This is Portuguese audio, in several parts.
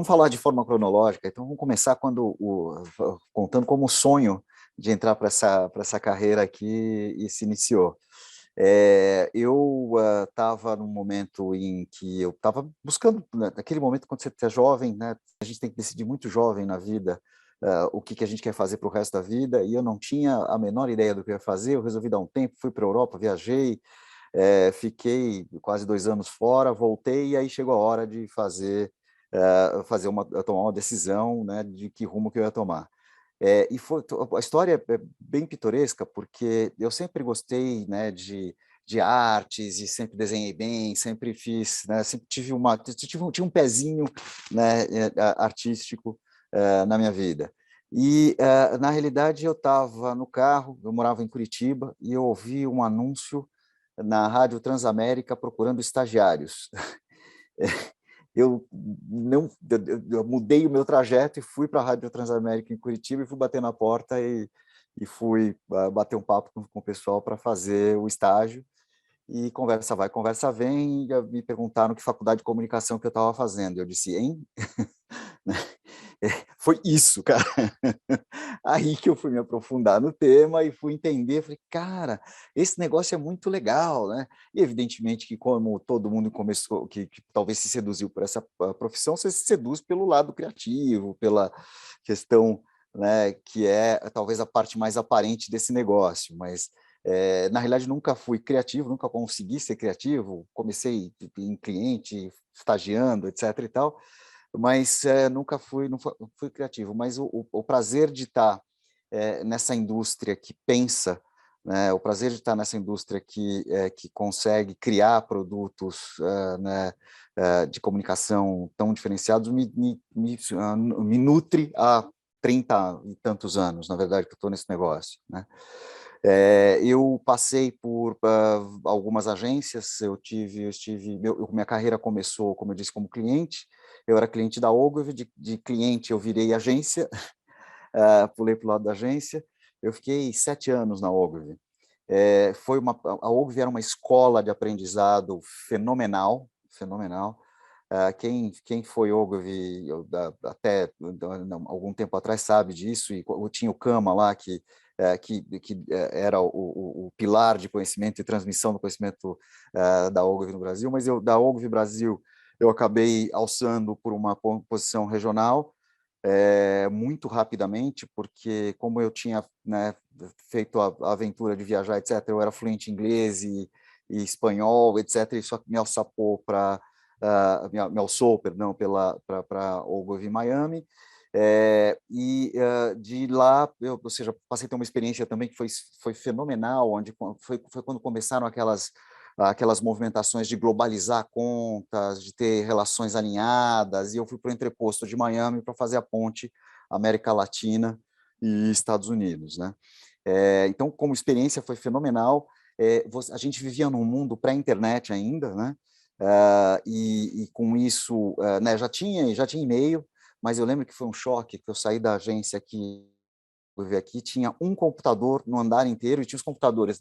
Vamos falar de forma cronológica, então vamos começar contando como o sonho de entrar para essa carreira aqui e se iniciou. Eu estava num momento em que eu estava buscando, né, naquele momento quando você é jovem, né, a gente tem que decidir muito jovem na vida o que a gente quer fazer para o resto da vida, e eu não tinha a menor ideia do que eu ia fazer. Eu resolvi dar um tempo, fui para a Europa, viajei, fiquei quase 2 anos fora, voltei, e aí chegou a hora de tomar uma decisão, né, de que rumo que eu ia tomar. A história é bem pitoresca, porque eu sempre gostei, né, de artes, e sempre desenhei bem, sempre fiz, né, sempre tinha um pezinho, né, artístico na minha vida. E, na realidade, eu estava no carro, eu morava em Curitiba, e eu ouvi um anúncio na Rádio Transamérica procurando estagiários. Eu não, eu mudei o meu trajeto e fui para a Rádio Transamérica em Curitiba e fui bater na porta e fui bater um papo com o pessoal para fazer o estágio. E conversa vai, conversa vem, e me perguntaram que faculdade de comunicação que eu estava fazendo. Eu disse, hein? Foi isso, cara. Aí que eu fui me aprofundar no tema e fui entender, falei, cara, esse negócio é muito legal, né? E evidentemente que, como todo mundo começou, que talvez se seduziu por essa profissão, você se seduz pelo lado criativo, pela questão, né, que é talvez a parte mais aparente desse negócio, mas na realidade nunca fui criativo, nunca consegui ser criativo, comecei em cliente, estagiando, etc e tal, mas nunca fui, não fui criativo. Mas o prazer de estar nessa indústria que pensa, né, o prazer de estar nessa indústria que consegue criar produtos, né, de comunicação tão diferenciados, me nutre há 30 e tantos anos, na verdade, que eu estou nesse negócio, né? Eu passei por algumas agências, minha carreira começou, como eu disse, como cliente. Eu era cliente da Ogilvy, de cliente eu virei agência, pulei para o lado da agência. Eu fiquei 7 anos na Ogilvy. A Ogilvy era uma escola de aprendizado fenomenal, fenomenal. Quem foi Ogilvy até algum tempo atrás sabe disso, e tinha o Kama lá, que era o pilar de conhecimento e transmissão do conhecimento da Ogilvy no Brasil, mas da Ogilvy Brasil eu acabei alçando por uma posição regional muito rapidamente, porque como eu tinha, né, feito a aventura de viajar, etc., eu era fluente em inglês e espanhol, etc., e isso me alçapou me alçou, perdão, para Ogilvy Miami. De lá, ou seja, passei a ter uma experiência também que foi fenomenal, onde foi quando começaram aquelas movimentações de globalizar contas, de ter relações alinhadas, e eu fui para o entreposto de Miami para fazer a ponte América Latina e Estados Unidos, né? Então, como experiência, foi fenomenal. A gente vivia num mundo pré-internet ainda, né? E com isso, né, já tinha e-mail, mas eu lembro que foi um choque, que eu saí da agência aqui, eu vi aqui, tinha um computador no andar inteiro, e tinha os computadores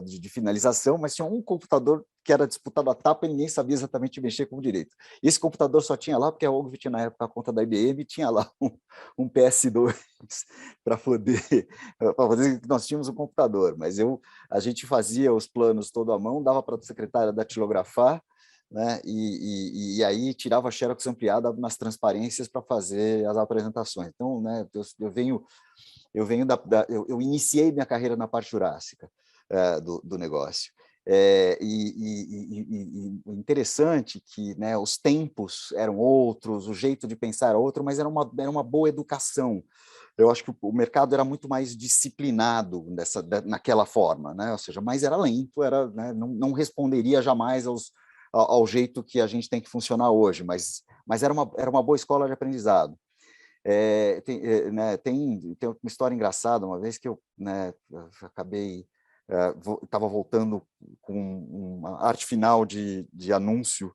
de finalização, mas tinha um computador que era disputado a tapa e ninguém sabia exatamente mexer com direito. E esse computador só tinha lá porque a Ogilvy tinha, na época, a conta da IBM, tinha lá um PS2 para fazer que nós tínhamos um computador, mas a gente fazia os planos todo à mão, dava para a secretária datilografar, né? E aí tirava a xerox ampliada nas transparências para fazer as apresentações. Então, né, eu iniciei minha carreira na parte jurássica do negócio. Interessante que, né, os tempos eram outros, o jeito de pensar era outro, mas era uma boa educação. Eu acho que o mercado era muito mais disciplinado naquela forma, né? Ou seja, mas era lento, né, não responderia jamais ao jeito que a gente tem que funcionar hoje, mas era uma boa escola de aprendizado. Né, tem uma história engraçada, uma vez que eu, né, acabei, estava voltando com uma arte final de anúncio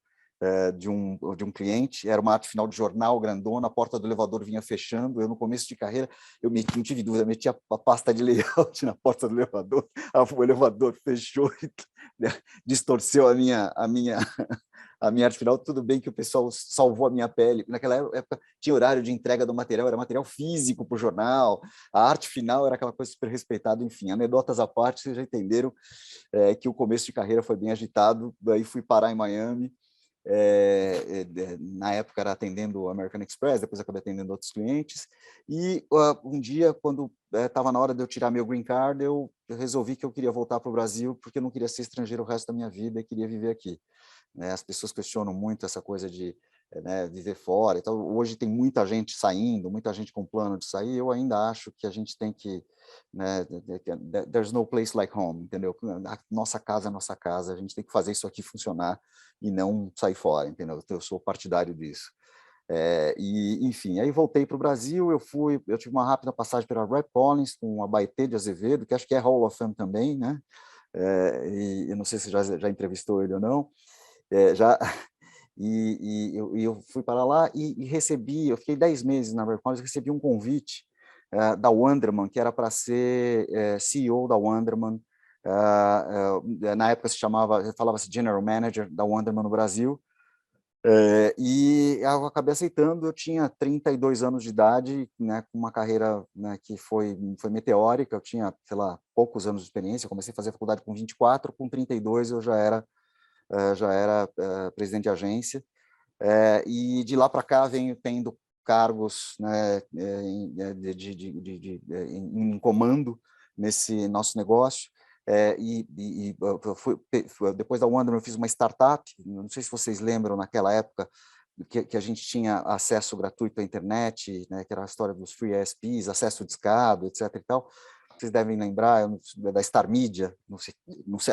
de um cliente, era uma arte final de jornal grandona, a porta do elevador vinha fechando, eu no começo de carreira, não tive dúvida, meti a pasta de layout na porta do elevador, o elevador fechou e distorceu a minha arte final. Tudo bem que o pessoal salvou a minha pele. Naquela época tinha horário de entrega do material, era material físico para o jornal, a arte final era aquela coisa super respeitada, enfim, anedotas à parte, vocês já entenderam que o começo de carreira foi bem agitado, daí fui parar em Miami, na época era atendendo o American Express, depois acabei atendendo outros clientes, e um dia, quando estava na hora de eu tirar meu green card, eu resolvi que eu queria voltar para o Brasil, porque eu não queria ser estrangeiro o resto da minha vida e queria viver aqui. As pessoas questionam muito essa coisa de viver fora. Então, hoje tem muita gente saindo, muita gente com plano de sair. Eu ainda acho que a gente tem que, né, there's no place like home, entendeu? A nossa casa é nossa casa. A gente tem que fazer isso aqui funcionar e não sair fora, entendeu? Eu sou partidário disso. E enfim, aí voltei para o Brasil. Eu tive uma rápida passagem pela Rap Collins com a Baetê de Azevedo, que acho que é Hall of Fame também, né? E eu não sei se já entrevistou ele ou não. Já eu fui para lá e recebi, eu fiquei 10 meses na Vercons, recebi um convite da Wonderman, que era para ser CEO da Wonderman. Na época falava-se General Manager da Wonderman no Brasil. E eu acabei aceitando. Eu tinha 32 anos de idade, né, com uma carreira, né, que foi meteórica. Eu tinha, sei lá, poucos anos de experiência. Eu comecei a fazer faculdade com 24, com 32 eu já era presidente de agência, e de lá para cá venho tendo cargos, né, em comando nesse nosso negócio. Depois da Wonder, eu fiz uma startup. Não sei se vocês lembram, naquela época que a gente tinha acesso gratuito à internet, né, que era a história dos free ISPs, acesso discado, etc. e tal. Vocês devem lembrar da Star Media, não sei,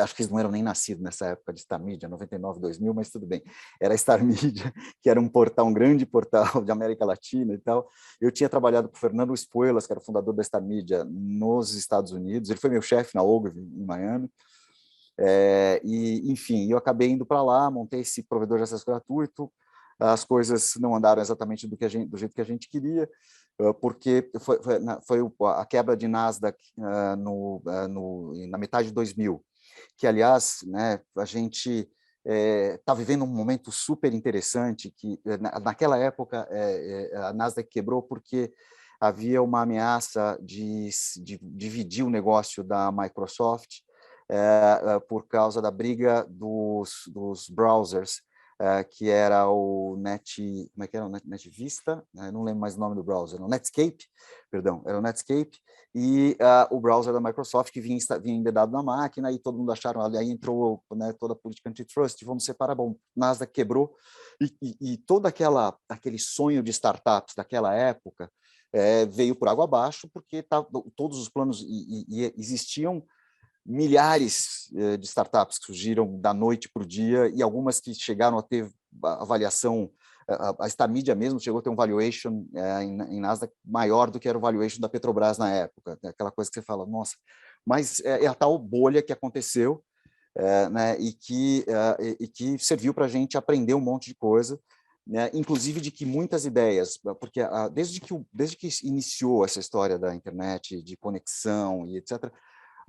acho que eles não eram nem nascidos nessa época de Star Media, 99, 2000, mas tudo bem. Era a Star Media, que era um grande portal de América Latina e tal. Eu tinha trabalhado com o Fernando Espuelas, que era o fundador da Star Media nos Estados Unidos. Ele foi meu chefe na Ogilvy, em Miami. Enfim, eu acabei indo para lá, montei esse provedor de acesso gratuito. As coisas não andaram exatamente do jeito que a gente queria, porque foi a quebra de Nasdaq na metade de 2000, que, aliás, né, a gente está vivendo um momento super interessante, que naquela época a Nasdaq quebrou porque havia uma ameaça de dividir o negócio da Microsoft por causa da briga dos browsers, que era o como é que era? O Net Vista, não lembro mais o nome do browser, o Netscape, perdão, era o Netscape, e o browser da Microsoft, que vinha embedado na máquina, e todo mundo acharam, aí entrou, né, toda a política antitrust, vamos separar. Bom, Nasdaq quebrou, e todo aquele sonho de startups daquela época veio por água abaixo, porque todos os planos, e existiam milhares de startups que surgiram da noite para o dia, e algumas que chegaram a ter avaliação. A Star Media mesmo chegou a ter um valuation em Nasdaq maior do que era o valuation da Petrobras na época. Aquela coisa que você fala, nossa, mas é a tal bolha que aconteceu, né, e que serviu para a gente aprender um monte de coisa, né, inclusive de que muitas ideias, porque desde que iniciou essa história da internet, de conexão e etc.,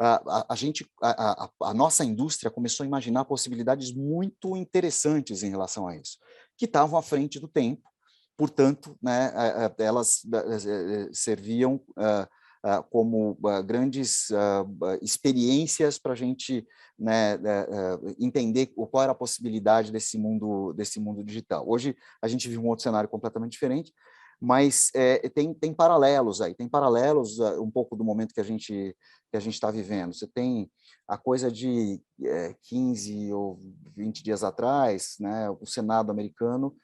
a nossa indústria começou a imaginar possibilidades muito interessantes em relação a isso, que estavam à frente do tempo. Portanto, né, elas serviam como grandes experiências para a gente, né, entender qual era a possibilidade desse mundo digital. Hoje a gente vive um outro cenário completamente diferente, mas tem paralelos aí, um pouco do momento que a gente está vivendo. Você tem a coisa de 15 ou 20 dias atrás, né, o Senado americano,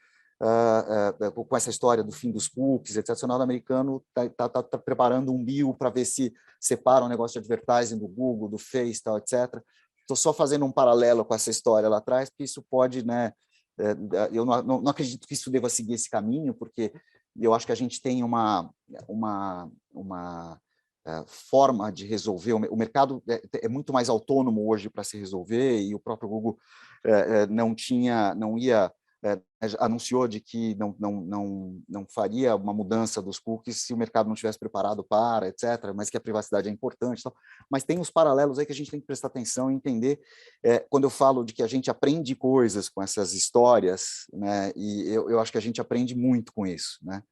com essa história do fim dos cookies, etc. O Senado americano está preparando um bill para ver se separa o negócio de advertising do Google, do Face, tal, etc. Estou só fazendo um paralelo com essa história lá atrás, porque isso pode, né, eu não acredito que isso deva seguir esse caminho, porque eu acho que a gente tem uma forma de resolver. O mercado é muito mais autônomo hoje para se resolver, e o próprio Google não ia anunciou de que não faria uma mudança dos cookies se o mercado não estivesse preparado para, etc., mas que a privacidade é importante. Tal. Mas tem uns paralelos aí que a gente tem que prestar atenção e entender. Quando eu falo de que a gente aprende coisas com essas histórias, né, e eu acho que a gente aprende muito com isso, né?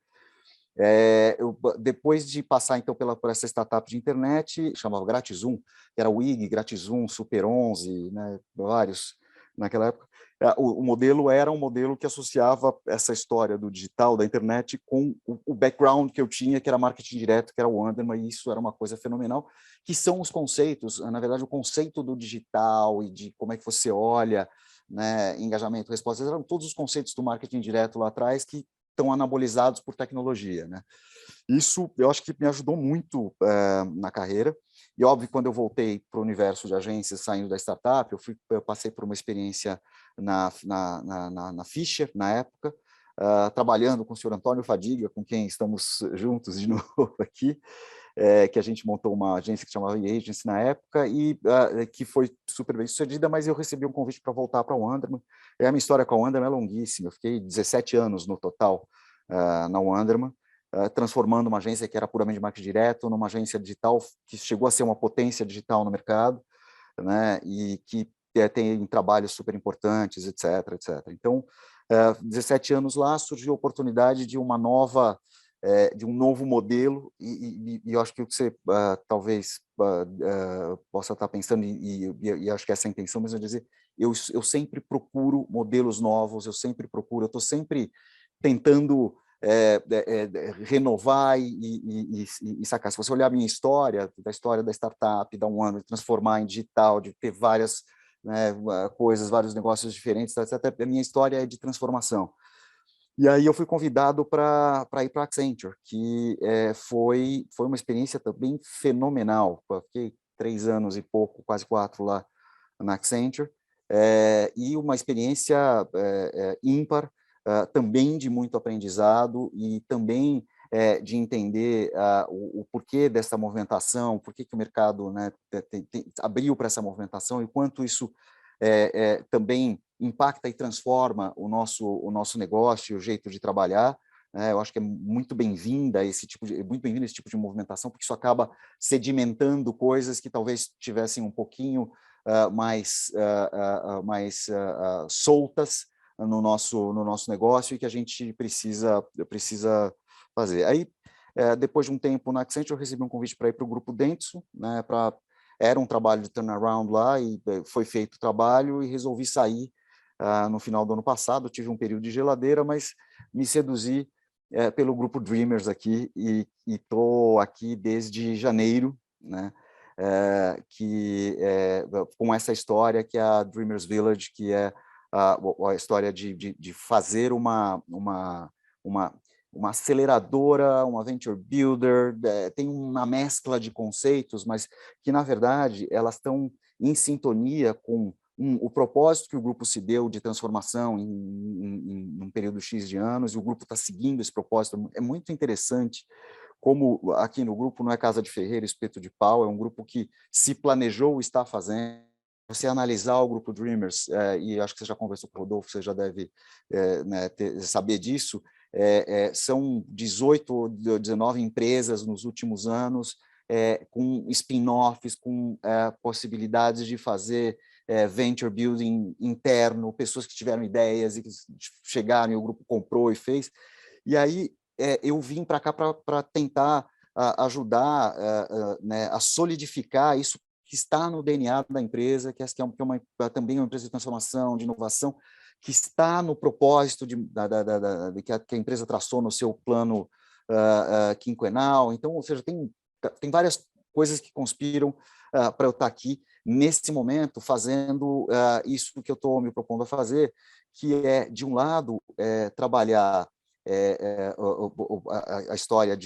Depois de passar então por essa startup de internet, chamava Gratizum, que era o IG, Gratizum, Super 11, né, vários naquela época. O modelo era um modelo que associava essa história do digital, da internet, com o background que eu tinha, que era marketing direto, que era o Underman, e isso era uma coisa fenomenal, que são os conceitos, na verdade, o conceito do digital e de como é que você olha, né, engajamento, respostas, eram todos os conceitos do marketing direto lá atrás que estão anabolizados por tecnologia, né? Isso eu acho que me ajudou muito na carreira. E óbvio, quando eu voltei para o universo de agências, saindo da startup, eu passei por uma experiência na Fischer, na época, trabalhando com o senhor Antônio Fadiga, com quem estamos juntos de novo aqui, que a gente montou uma agência que chamava E-Agency na época, e que foi super bem sucedida, mas eu recebi um convite para voltar para o Underman. A minha história com o Underman é longuíssima, eu fiquei 17 anos no total na Underman, transformando uma agência que era puramente de marketing direto numa agência digital que chegou a ser uma potência digital no mercado, né, e que tem trabalhos super importantes, etc, etc. Então, 17 anos lá, surgiu a oportunidade de uma nova, de um novo modelo, e eu acho que o que você talvez possa estar pensando, e acho que essa é a intenção, mas eu dizer, eu sempre procuro modelos novos, eu estou sempre tentando renovar e sacar. Se você olhar a minha história, da história da startup, da um ano, de transformar em digital, de ter várias, né, coisas, vários negócios diferentes, etc., a minha história é de transformação. E aí eu fui convidado para ir para a Accenture, que foi uma experiência também fenomenal. Eu fiquei 3 anos e pouco, quase 4 lá na Accenture, e uma experiência ímpar, também de muito aprendizado e também de entender o porquê dessa movimentação, por que o mercado, né, abriu para essa movimentação e quanto isso também impacta e transforma o nosso negócio e o jeito de trabalhar. Eu acho que é muito bem-vinda esse tipo de movimentação, porque isso acaba sedimentando coisas que talvez tivessem um pouquinho mais soltas no nosso negócio e que a gente precisa fazer. Aí, depois de um tempo na Accenture, eu recebi um convite para ir para o Grupo Dentsu, né, era um trabalho de turnaround lá, e foi feito o trabalho, e resolvi sair no final do ano passado. Tive um período de geladeira, mas me seduzi pelo Grupo Dreamers aqui, e estou aqui desde janeiro, né, com essa história que é a Dreamers Village, que é a história de fazer uma aceleradora, uma venture builder, tem uma mescla de conceitos, mas que, na verdade, elas estão em sintonia com o propósito que o grupo se deu de transformação em um período X de anos, e o grupo está seguindo esse propósito. É muito interessante como aqui no grupo não é casa de ferreiro, espeto de pau, é um grupo que se planejou, está fazendo. Você analisar o grupo Dreamers, e acho que você já conversou com o Rodolfo, você já deve né, saber disso, são 18 ou 19 empresas nos últimos anos, com spin-offs, com possibilidades de fazer venture building interno, pessoas que tiveram ideias e que chegaram e o grupo comprou e fez. E aí eu vim para cá para tentar ajudar né, a solidificar isso que está no DNA da empresa, que também é uma empresa de transformação, de inovação, que está no propósito que a empresa traçou no seu plano quinquenal. Então, ou seja, tem várias coisas que conspiram para eu estar aqui nesse momento fazendo isso que eu estou me propondo a fazer, que é, de um lado, trabalhar a história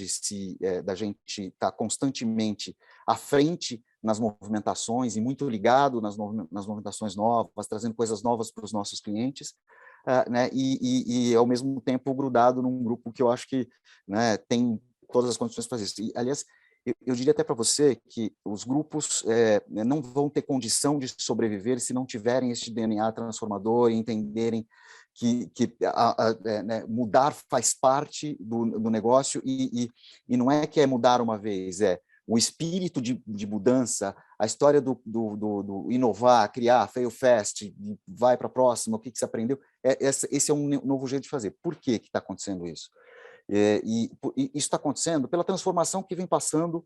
da gente estar constantemente à frente nas movimentações e muito ligado nas movimentações novas, trazendo coisas novas para os nossos clientes, né, e, ao mesmo tempo, grudado num grupo que eu acho que, né, tem todas as condições para fazer isso. E, aliás, eu diria até para você que os grupos não vão ter condição de sobreviver se não tiverem esse DNA transformador e entenderem né, mudar faz parte do negócio e não é que é mudar uma vez, é o espírito de mudança, a história do inovar, criar, fail fast, vai para a próxima, o que você aprendeu, esse é um novo jeito de fazer. Por que está acontecendo isso? E isso está acontecendo pela transformação que vem passando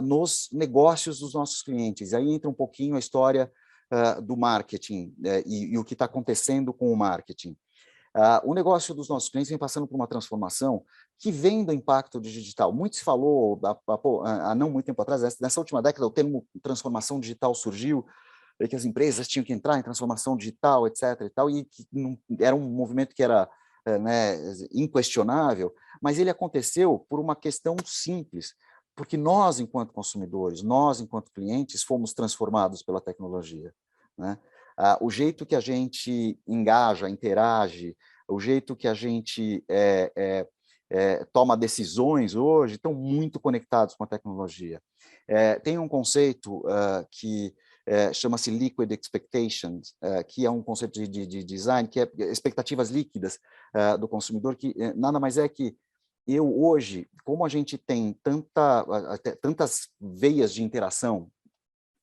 nos negócios dos nossos clientes. Aí entra um pouquinho a história do marketing e o que está acontecendo com o marketing. O negócio dos nossos clientes vem passando por uma transformação que vem do impacto digital. Muito se falou há não muito tempo atrás, nessa última década, o termo transformação digital surgiu, que as empresas tinham que entrar em transformação digital, etc. E que não, era um movimento que era né, inquestionável, mas ele aconteceu por uma questão simples, porque nós, enquanto consumidores, nós, enquanto clientes, fomos transformados pela tecnologia, né? O jeito que a gente engaja, interage, o jeito que a gente toma decisões hoje estão muito conectados com a tecnologia. Tem um conceito que chama-se Liquid Expectations, que é um conceito de design, que é expectativas líquidas do consumidor, que nada mais é que eu hoje, como a gente tem tantas veias de interação,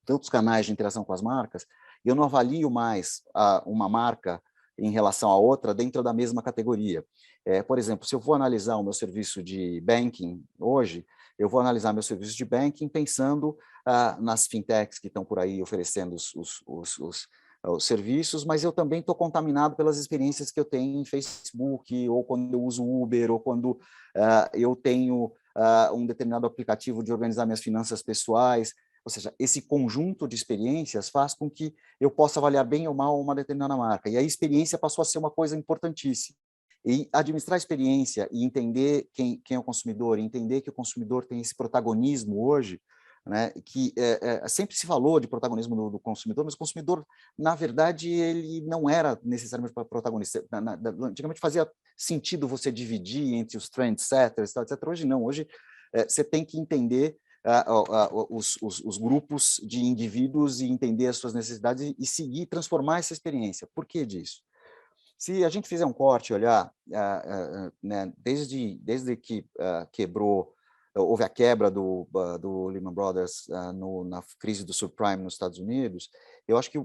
tantos canais de interação com as marcas, eu não avalio mais uma marca em relação a outra dentro da mesma categoria. Por exemplo, se eu vou analisar o meu serviço de banking hoje, eu vou analisar meu serviço de banking pensando nas fintechs que estão por aí oferecendo os serviços, mas eu também estou contaminado pelas experiências que eu tenho em Facebook, ou quando eu uso Uber, ou quando eu tenho um determinado aplicativo de organizar minhas finanças pessoais. Ou seja, esse conjunto de experiências faz com que eu possa avaliar bem ou mal uma determinada marca. E a experiência passou a ser uma coisa importantíssima. E administrar a experiência e entender quem é o consumidor, entender que o consumidor tem esse protagonismo hoje, né, que sempre se falou de protagonismo do consumidor, mas o consumidor, na verdade, ele não era necessariamente protagonista. Antigamente fazia sentido você dividir entre os trendsetters, etc. Hoje não, hoje você tem que entender os grupos de indivíduos e entender as suas necessidades e seguir, transformar essa experiência. Por que disso? Se a gente fizer um corte, olhar, né, desde que quebrou, houve a quebra do Lehman Brothers na crise do subprime nos Estados Unidos, eu acho que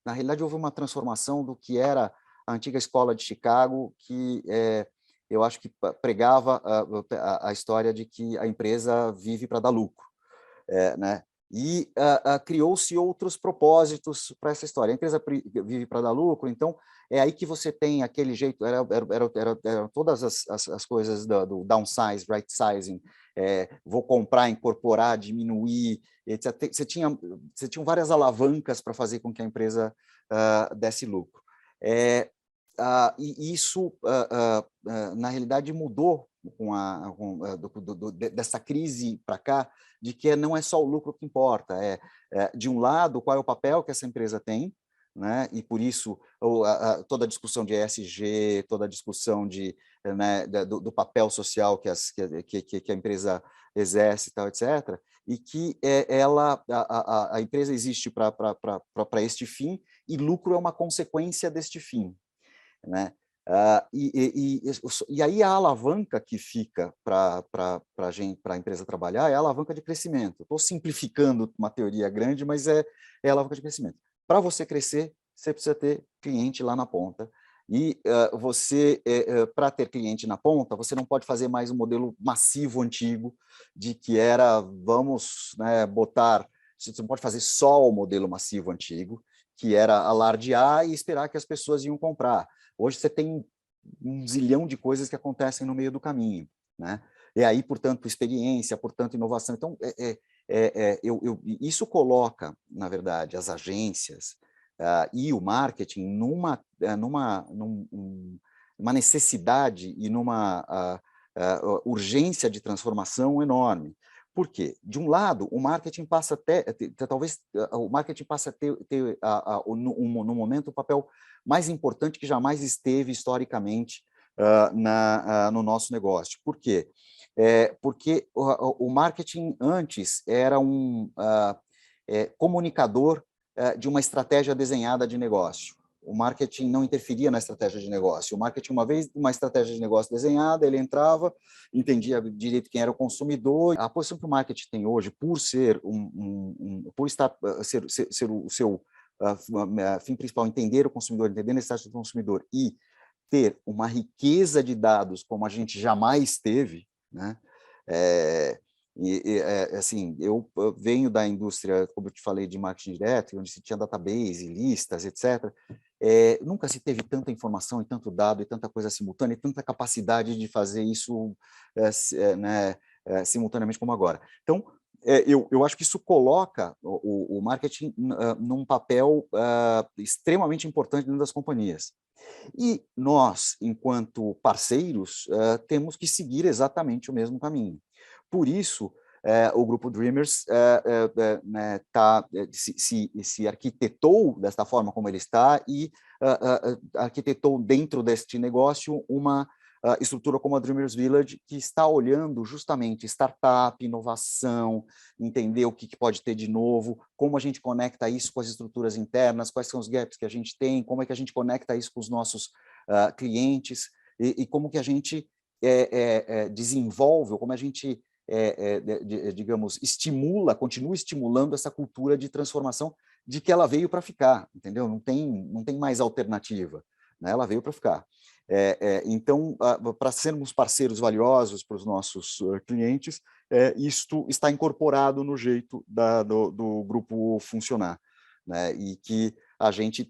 na realidade houve uma transformação do que era a antiga escola de Chicago, que eu acho que pregava a história de que a empresa vive para dar lucro, né? E criou-se outros propósitos para essa história. A empresa vive para dar lucro, então é aí que você tem aquele jeito, eram todas as coisas do downsize, right sizing, vou comprar, incorporar, diminuir, etc. Você tinha várias alavancas para fazer com que a empresa desse lucro. E isso, na realidade, mudou dessa crise para cá, de que não é só o lucro que importa, de um lado, qual é o papel que essa empresa tem, né? E por isso toda a discussão de ESG, toda a discussão né, do papel social que a empresa exerce, tal, etc., e que a empresa existe para este fim, e lucro é uma consequência deste fim, né? E aí a alavanca que fica para a empresa trabalhar é a alavanca de crescimento. Estou simplificando uma teoria grande, mas é a alavanca de crescimento. Para você crescer, você precisa ter cliente lá na ponta. E para ter cliente na ponta, você não pode fazer mais um modelo massivo antigo de que era, vamos, né, botar... Você não pode fazer só o modelo massivo antigo, que era alardear e esperar que as pessoas iam comprar. Hoje você tem um zilhão de coisas que acontecem no meio do caminho, né? E aí, portanto, experiência, portanto, inovação. Então, isso coloca, na verdade, as agências e o marketing numa necessidade e numa urgência de transformação enorme. Por quê? De um lado, o marketing passa a ter, talvez o marketing passa a ter no momento, um papel mais importante que jamais esteve historicamente no nosso negócio. Por quê? Porque o marketing antes era um comunicador de uma estratégia desenhada de negócio. o marketing não interferia na estratégia de negócio. O marketing, uma vez uma estratégia de negócio desenhada, ele entrava, entendia direito quem era o consumidor. A posição que o marketing tem hoje, por ser por estar ser o seu fim principal, entender o consumidor, entender a necessidade do consumidor e ter uma riqueza de dados como a gente jamais teve, né? Assim, eu venho da indústria, como eu te falei, de marketing direto, onde se tinha database, listas, etc. Nunca se teve tanta informação e tanto dado e tanta coisa simultânea e tanta capacidade de fazer isso né, simultaneamente como agora. Então, eu acho que isso coloca o marketing num papel extremamente importante dentro das companhias. E nós, enquanto parceiros, temos que seguir exatamente o mesmo caminho. Por isso, o Grupo Dreamers né, se arquitetou desta forma como ele está e arquitetou dentro deste negócio uma estrutura como a Dreamers Village, que está olhando justamente startup, inovação, entender o que pode ter de novo, como a gente conecta isso com as estruturas internas, quais são os gaps que a gente tem, como é que a gente conecta isso com os nossos clientes e como que a gente desenvolve, como a gente digamos, continua estimulando essa cultura de transformação de que ela veio para ficar, entendeu? Não tem mais alternativa, né? Ela veio para ficar. Então, para sermos parceiros valiosos para os nossos clientes, isto está incorporado no jeito do grupo funcionar, né? E que a gente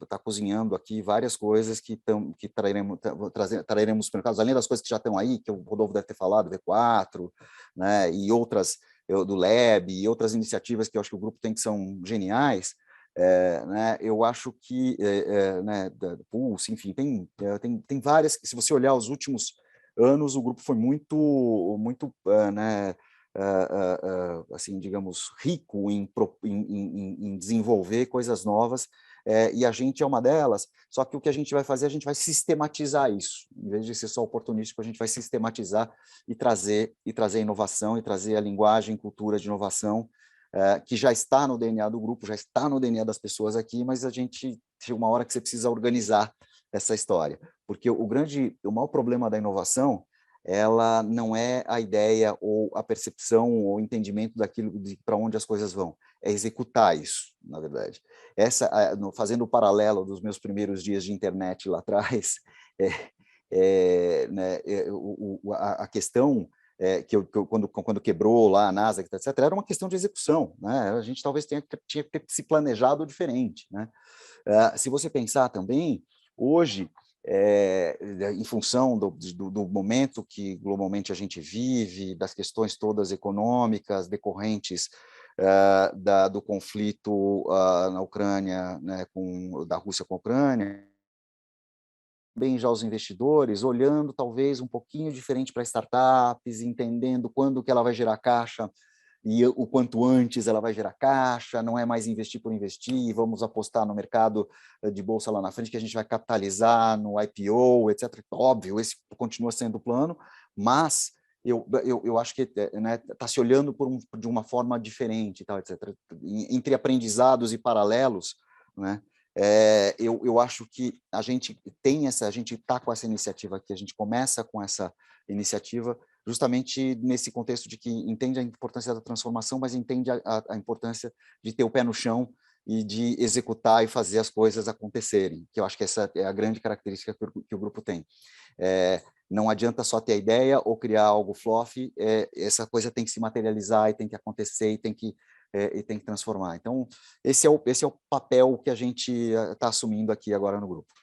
está cozinhando aqui várias coisas que traremos para o mercado, além das coisas que já estão aí, que o Rodolfo deve ter falado, V4, né, e outras, do Lab, e outras iniciativas que eu acho que o grupo tem que são geniais, né, eu acho que, né, Pulse, enfim, tem várias, se você olhar os últimos anos, o grupo foi muito né, assim, digamos, rico em desenvolver coisas novas, e a gente é uma delas, só que o que a gente vai fazer, a gente vai sistematizar isso, em vez de ser só oportunístico, a gente vai sistematizar e trazer inovação, e trazer a linguagem, cultura de inovação, que já está no DNA do grupo, já está no DNA das pessoas aqui, mas a gente chega uma hora que você precisa organizar essa história, porque o maior problema da inovação ela não é a ideia ou a percepção ou o entendimento daquilo para onde as coisas vão, é executar isso, na verdade. Fazendo o paralelo dos meus primeiros dias de internet lá atrás, né, a questão quando quebrou lá a NASA, etc., era uma questão de execução, né? A gente talvez tinha que ter se planejado diferente, né? Se você pensar também, hoje, em função do momento que globalmente a gente vive, das questões todas econômicas decorrentes do conflito na Ucrânia, né, da Rússia com a Ucrânia, bem já os investidores olhando talvez um pouquinho diferente para startups, entendendo quando que ela vai gerar caixa e o quanto antes ela vai gerar caixa, não é mais investir por investir, vamos apostar no mercado de bolsa lá na frente, que a gente vai capitalizar no IPO, etc. Óbvio, esse continua sendo o plano, mas eu acho que está se olhando de uma forma diferente, tal, etc. Entre aprendizados e paralelos, né? Eu acho que a gente está com essa iniciativa aqui, a gente começa com essa iniciativa justamente nesse contexto de que entende a importância da transformação, mas entende a importância de ter o pé no chão e de executar e fazer as coisas acontecerem, que eu acho que essa é a grande característica que o grupo tem. Não adianta só ter a ideia ou criar algo fluffy, essa coisa tem que se materializar e tem que acontecer e tem que transformar. Então, esse é o papel que a gente está assumindo aqui agora no grupo.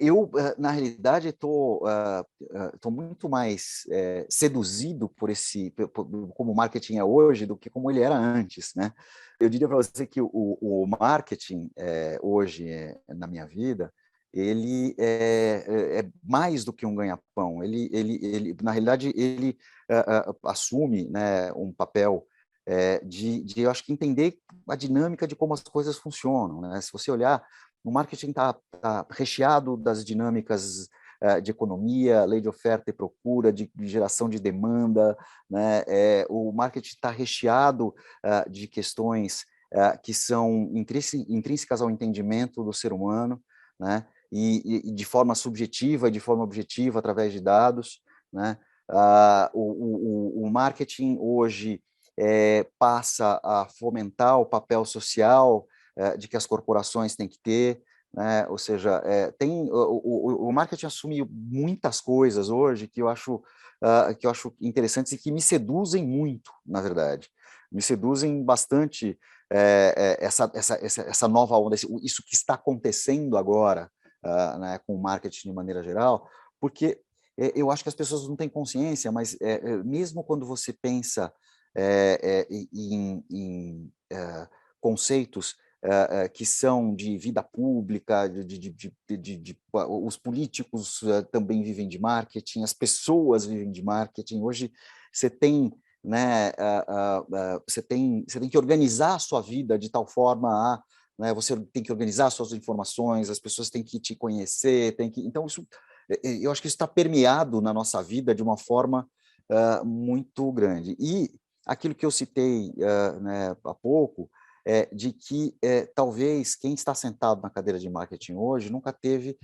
Eu, na realidade, estou muito mais seduzido como o marketing é hoje do que como ele era antes, né? Eu diria para você que o marketing hoje, na minha vida, ele é mais do que um ganha-pão. Na realidade, ele assume, né, um papel eu acho que entender a dinâmica de como as coisas funcionam, né? Se você olhar, o marketing está recheado das dinâmicas de economia, lei de oferta e procura, de geração de demanda, né? O marketing está recheado de questões que são intrínsecas ao entendimento do ser humano, né? E de forma subjetiva e de forma objetiva, através de dados, né? O marketing hoje passa a fomentar o papel social de que as corporações têm que ter, né? Ou seja, o marketing assume muitas coisas hoje que eu acho interessantes e que me seduzem muito, na verdade. Me seduzem bastante essa nova onda, isso que está acontecendo agora, né, com o marketing de maneira geral, porque eu acho que as pessoas não têm consciência, mas mesmo quando você pensa em conceitos que são de vida pública, os políticos também vivem de marketing, as pessoas vivem de marketing. Hoje você tem, né, você tem que organizar a sua vida de tal forma a, né, você tem que organizar suas informações, as pessoas têm que te conhecer, então isso, eu acho que isso está permeado na nossa vida de uma forma muito grande. E aquilo que eu citei né, há pouco, de que talvez quem está sentado na cadeira de marketing hoje nunca teve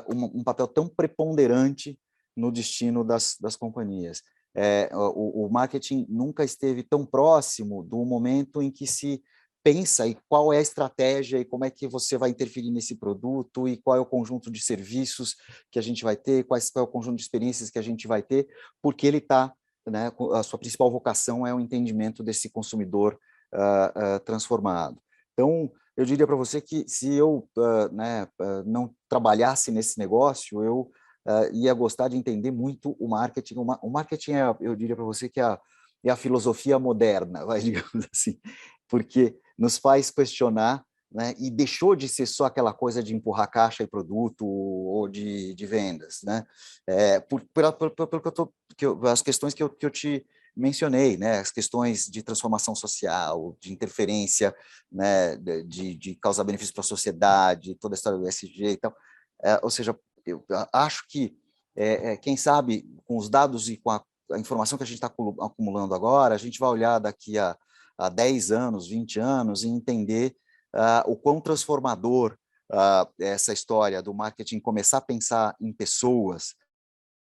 um papel tão preponderante no destino das companhias. O marketing nunca esteve tão próximo do momento em que se pensa em qual é a estratégia e como é que você vai interferir nesse produto e qual é o conjunto de serviços que a gente vai ter, qual é o conjunto de experiências que a gente vai ter, porque ele está, né, a sua principal vocação é o entendimento desse consumidor transformado. Então, eu diria para você que se eu né, não trabalhasse nesse negócio, eu ia gostar de entender muito o marketing. O marketing, eu diria para você que é a filosofia moderna, vai, digamos assim, porque nos faz questionar, né, e deixou de ser só aquela coisa de empurrar caixa e produto ou de vendas, né? Pelo as questões que eu te mencionei, né, as questões de transformação social, de interferência, né, de causar benefícios para a sociedade, toda a história do ESG e tal. Ou seja, eu acho que, quem sabe, com os dados e com a informação que a gente está acumulando agora, a gente vai olhar daqui a 10 anos, 20 anos e entender o quão transformador essa história do marketing começar a pensar em pessoas,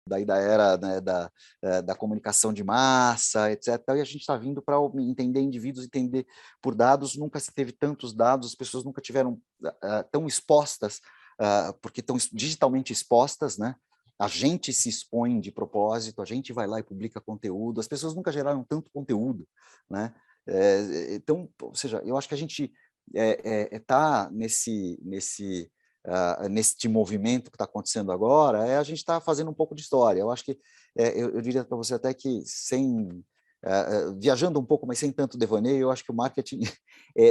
daí da era, né, da comunicação de massa, etc. E a gente está vindo para entender indivíduos, entender por dados. Nunca se teve tantos dados, as pessoas nunca tiveram tão expostas, porque estão digitalmente expostas, né? A gente se expõe de propósito, a gente vai lá e publica conteúdo, as pessoas nunca geraram tanto conteúdo, né? Então, ou seja, eu acho que a gente está neste movimento que está acontecendo agora, a gente está fazendo um pouco de história. Eu acho que, eu diria para você até que, viajando um pouco, mas sem tanto devaneio, eu acho que o marketing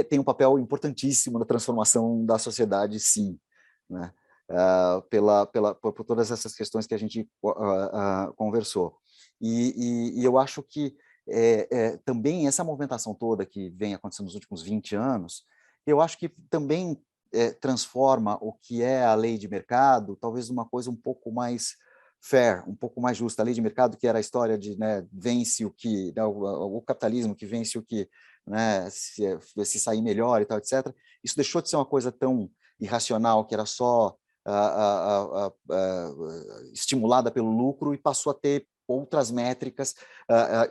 tem um papel importantíssimo na transformação da sociedade, sim, né? Por todas essas questões que a gente conversou. E eu acho que também essa movimentação toda que vem acontecendo nos últimos 20 anos, eu acho que também transforma o que é a lei de mercado, talvez numa coisa um pouco mais fair, um pouco mais justa. A lei de mercado, que era a história de, né, vence o que, né, o capitalismo que vence o que, né, se sair melhor e tal, etc. Isso deixou de ser uma coisa tão irracional, que era só estimulada pelo lucro, e passou a ter outras métricas,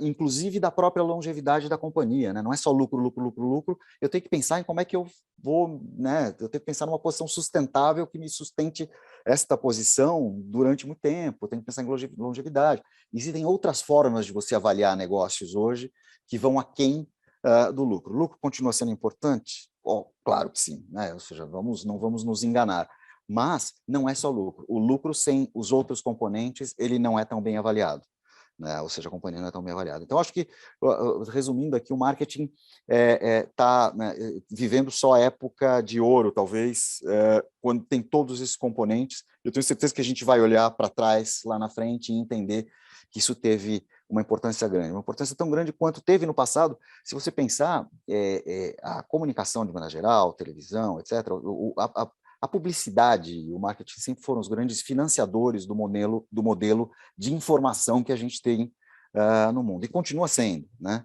inclusive da própria longevidade da companhia, né? Não é só lucro, lucro, lucro, lucro. Eu tenho que pensar em como é que eu vou, né? Eu tenho que pensar numa posição sustentável que me sustente esta posição durante muito tempo. Eu tenho que pensar em longevidade. Existem outras formas de você avaliar negócios hoje que vão aquém do lucro. O lucro continua sendo importante? Oh, claro que sim, né? Ou seja, não vamos nos enganar. Mas não é só lucro. O lucro sem os outros componentes, ele não é tão bem avaliado, né? Ou seja, a companhia não é tão bem avaliada. Então, acho que, resumindo aqui, o marketing está né, vivendo só a época de ouro, talvez, quando tem todos esses componentes. Eu tenho certeza que a gente vai olhar para trás, lá na frente, e entender que isso teve uma importância grande, uma importância tão grande quanto teve no passado. Se você pensar, a comunicação de maneira geral, televisão, etc., a publicidade e o marketing sempre foram os grandes financiadores do modelo de informação que a gente tem no mundo, e continua sendo, né?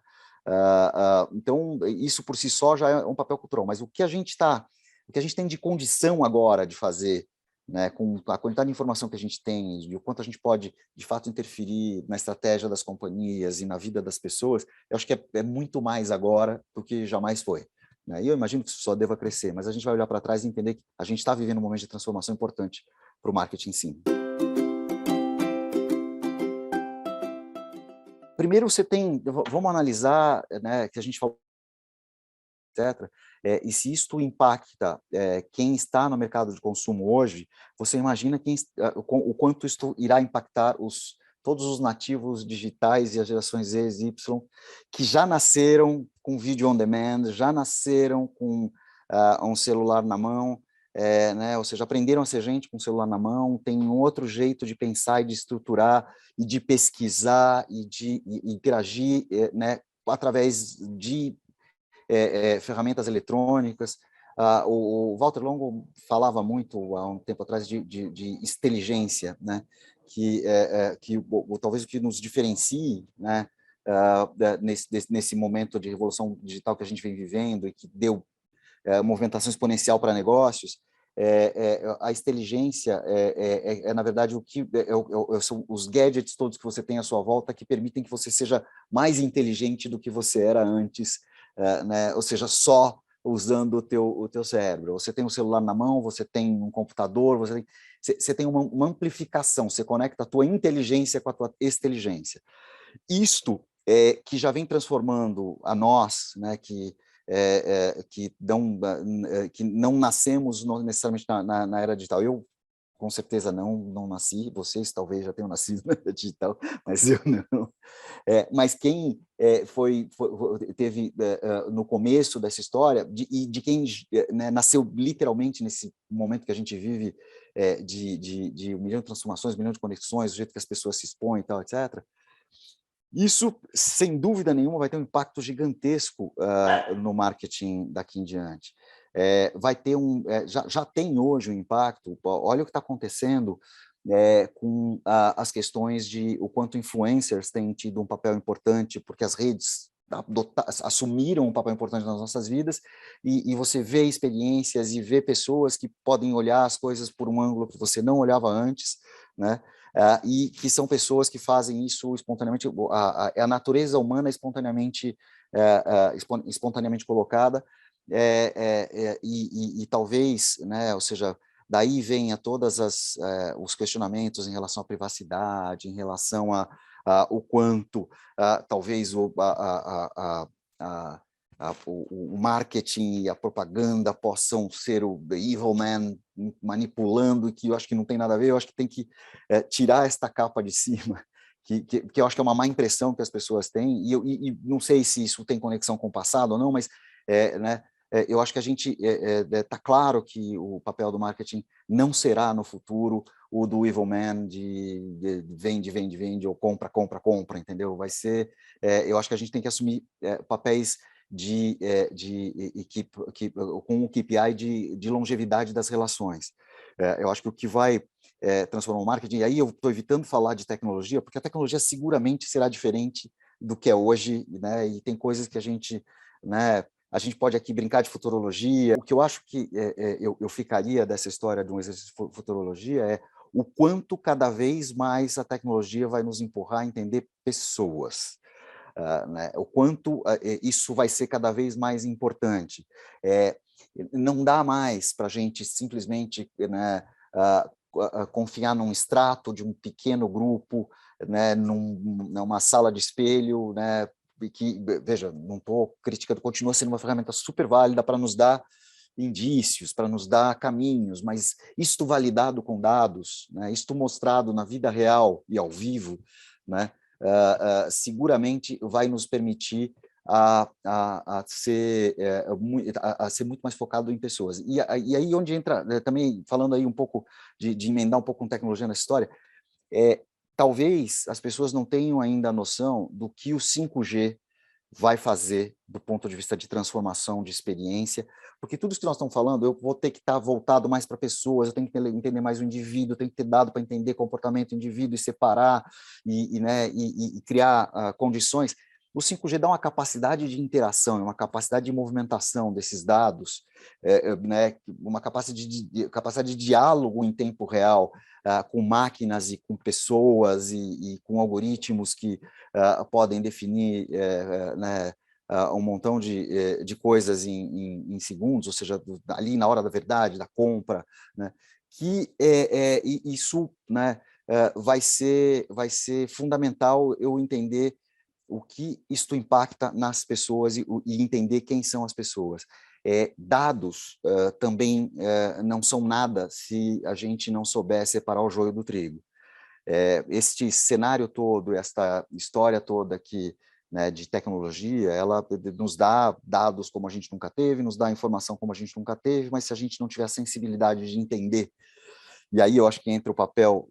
Então, isso por si só já é um papel cultural, mas o que a gente tem de condição agora de fazer, né, com a quantidade de informação que a gente tem, e o quanto a gente pode, de fato, interferir na estratégia das companhias e na vida das pessoas, eu acho que é muito mais agora do que jamais foi. Né? E eu imagino que isso só deva crescer, mas a gente vai olhar para trás e entender que a gente está vivendo um momento de transformação importante para o marketing, sim. Primeiro, vamos analisar, né, que a gente falou, etc., e se isto impacta quem está no mercado de consumo hoje, você imagina o quanto isto irá impactar todos os nativos digitais e as gerações Z e Y, que já nasceram com vídeo on demand, já nasceram com um celular na mão, né, ou seja, aprenderam a ser gente com o celular na mão, tem um outro jeito de pensar e de estruturar, e de pesquisar, e de interagir, né, através de ferramentas eletrônicas. O Walter Longo falava muito, há um tempo atrás, de inteligência, né? que talvez o que nos diferencie, né? Nesse momento de revolução digital que a gente vem vivendo e que deu movimentação exponencial para negócios, a inteligência na verdade, são os gadgets todos que você tem à sua volta que permitem que você seja mais inteligente do que você era antes, né? Ou seja, só usando o teu cérebro. Você tem um celular na mão, você tem um computador, você tem uma amplificação, você conecta a tua inteligência com a tua exteligência. Isto que já vem transformando a nós, né, que não nascemos necessariamente na era digital. Eu, com certeza, não nasci, vocês talvez já tenham nascido na era digital, mas eu não. Mas quem teve no começo dessa história, e de quem né, nasceu literalmente nesse momento que a gente vive, de um milhão de transformações, um milhão de conexões, o jeito que as pessoas se expõem e tal, etc., isso, sem dúvida nenhuma, vai ter um impacto gigantesco no marketing daqui em diante. Vai ter já tem hoje um impacto, olha o que está acontecendo com as questões de o quanto influencers têm tido um papel importante, porque as redes assumiram um papel importante nas nossas vidas, e você vê experiências e vê pessoas que podem olhar as coisas por um ângulo que você não olhava antes, né? E que são pessoas que fazem isso espontaneamente, é a natureza humana espontaneamente colocada, e talvez, né, ou seja, daí venha todas os questionamentos em relação à privacidade, em relação o quanto talvez o marketing e a propaganda possam ser o the evil man manipulando, que eu acho que não tem nada a ver. Eu acho que tem que tirar esta capa de cima, que eu acho que é uma má impressão que as pessoas têm, e não sei se isso tem conexão com o passado ou não, mas né, eu acho que a gente está claro que o papel do marketing não será no futuro o do evil man de vende, ou compra, entendeu? Vai ser, eu acho que a gente tem que assumir papéis com o KPI de longevidade das relações. Eu acho que o que vai transformar o marketing, e aí eu estou evitando falar de tecnologia, porque a tecnologia seguramente será diferente do que é hoje, né? E tem coisas que né, a gente pode aqui brincar de futurologia. O que eu acho que eu ficaria dessa história de um exercício de futurologia é o quanto cada vez mais a tecnologia vai nos empurrar a entender pessoas. Né, o quanto isso vai ser cada vez mais importante. Não dá mais para a gente simplesmente, né, confiar num extrato de um pequeno grupo, né, numa sala de espelho, né, que, veja, não estou criticando, continua sendo uma ferramenta super válida para nos dar indícios, para nos dar caminhos, mas isto validado com dados, né, isto mostrado na vida real e ao vivo, né, seguramente vai nos permitir a ser muito mais focado em pessoas. E aí onde entra, também falando aí um pouco, de emendar um pouco com tecnologia nessa história, talvez as pessoas não tenham ainda a noção do que o 5G vai fazer do ponto de vista de transformação de experiência, porque tudo isso que nós estamos falando, eu vou ter que estar voltado mais para pessoas, eu tenho que entender mais o indivíduo, eu tenho que ter dado para entender comportamento do indivíduo e separar né, e criar condições. O 5G dá uma capacidade de interação, uma capacidade de movimentação desses dados, né, uma capacidade de diálogo em tempo real, com máquinas e com pessoas e com algoritmos que podem definir né, um montão de coisas em segundos, ou seja, ali na hora da verdade, da compra, né, que isso, né, vai ser fundamental eu entender o que isto impacta nas pessoas e entender quem são as pessoas. Dados também não são nada se a gente não souber separar o joio do trigo. Este cenário todo, esta história toda aqui, né, de tecnologia, ela nos dá dados como a gente nunca teve, nos dá informação como a gente nunca teve, mas se a gente não tiver a sensibilidade de entender, e aí eu acho que entra o papel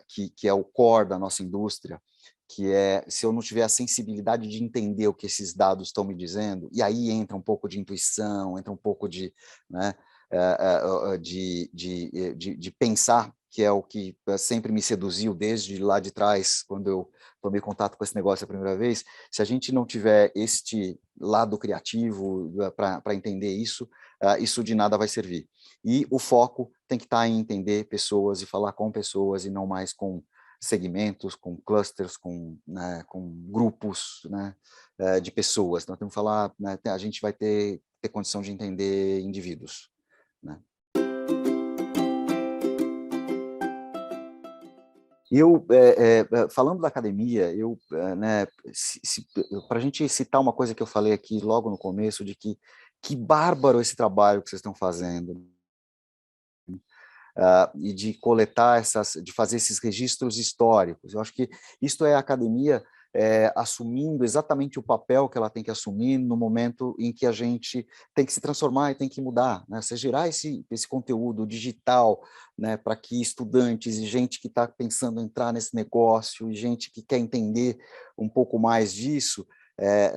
que é o core da nossa indústria, que é, se eu não tiver a sensibilidade de entender o que esses dados estão me dizendo, e aí entra um pouco de intuição, entra um pouco de, né, de pensar, que é o que sempre me seduziu desde lá de trás, quando eu tomei contato com esse negócio a primeira vez. Se a gente não tiver este lado criativo para entender isso, isso de nada vai servir. E o foco tem que estar em entender pessoas e falar com pessoas e não mais com segmentos, com clusters, né, com grupos, né, de pessoas. Nós temos que falar, né, a gente vai ter condição de entender indivíduos, né? Eu, falando da academia, né, para a gente citar uma coisa que eu falei aqui logo no começo, de que bárbaro esse trabalho que vocês estão fazendo, e de coletar de fazer esses registros históricos. Eu acho que isto é a academia assumindo exatamente o papel que ela tem que assumir no momento em que a gente tem que se transformar e tem que mudar, né? Você gerar esse conteúdo digital, né, para que estudantes e gente que está pensando em entrar nesse negócio e gente que quer entender um pouco mais disso,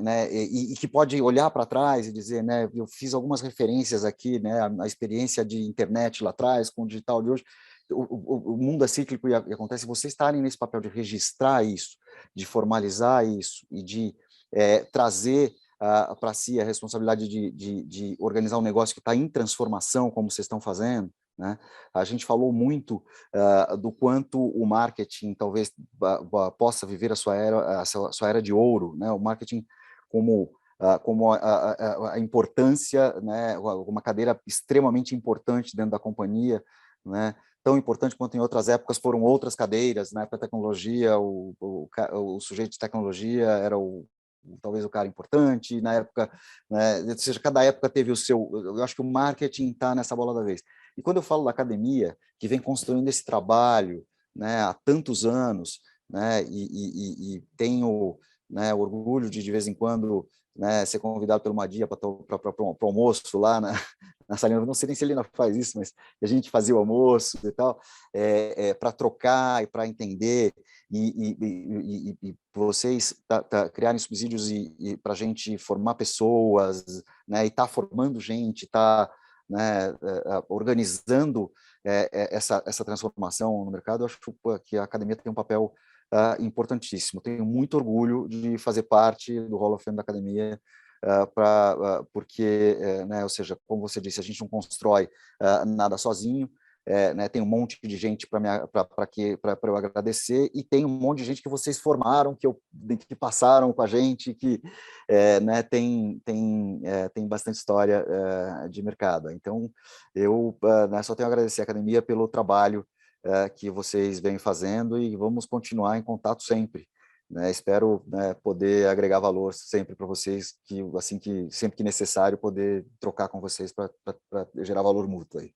né, e que pode olhar para trás e dizer, né, eu fiz algumas referências aqui, né, a experiência de internet lá atrás, com o digital de hoje, o mundo é cíclico e acontece, vocês estarem nesse papel de registrar isso, de formalizar isso e de trazer para si a responsabilidade de organizar um negócio que está em transformação, como vocês estão fazendo, né? A gente falou muito do quanto o marketing talvez possa viver a sua era de ouro, né? O marketing como a importância, né? Uma cadeira extremamente importante dentro da companhia, né? Tão importante quanto em outras épocas foram outras cadeiras. Na época da tecnologia, o sujeito de tecnologia era talvez o cara importante, na época, né, ou seja, cada época teve o seu, eu acho que o marketing está nessa bola da vez. E quando eu falo da academia, que vem construindo esse trabalho, né, há tantos anos, né, e tenho, né, orgulho de vez em quando, né, ser convidado pelo Madia para o almoço lá na salinha, não sei nem se ele ainda faz isso, mas a gente fazia o almoço e tal, para trocar e para entender, e vocês criarem subsídios para a gente formar pessoas, né, e estar formando gente, estar, né, organizando essa transformação no mercado. Eu acho que a academia tem um papel importantíssimo. Tenho muito orgulho de fazer parte do Hall of Fame da academia, porque, né, ou seja, como você disse, a gente não constrói nada sozinho, né, tem um monte de gente para eu agradecer, e tem um monte de gente que vocês formaram, que passaram com a gente, que né, tem bastante história de mercado. Então, eu né, só tenho a agradecer à academia pelo trabalho que vocês vêm fazendo, e vamos continuar em contato sempre. Né, espero, né, poder agregar valor sempre para vocês, que assim que sempre que necessário poder trocar com vocês para gerar valor mútuo aí.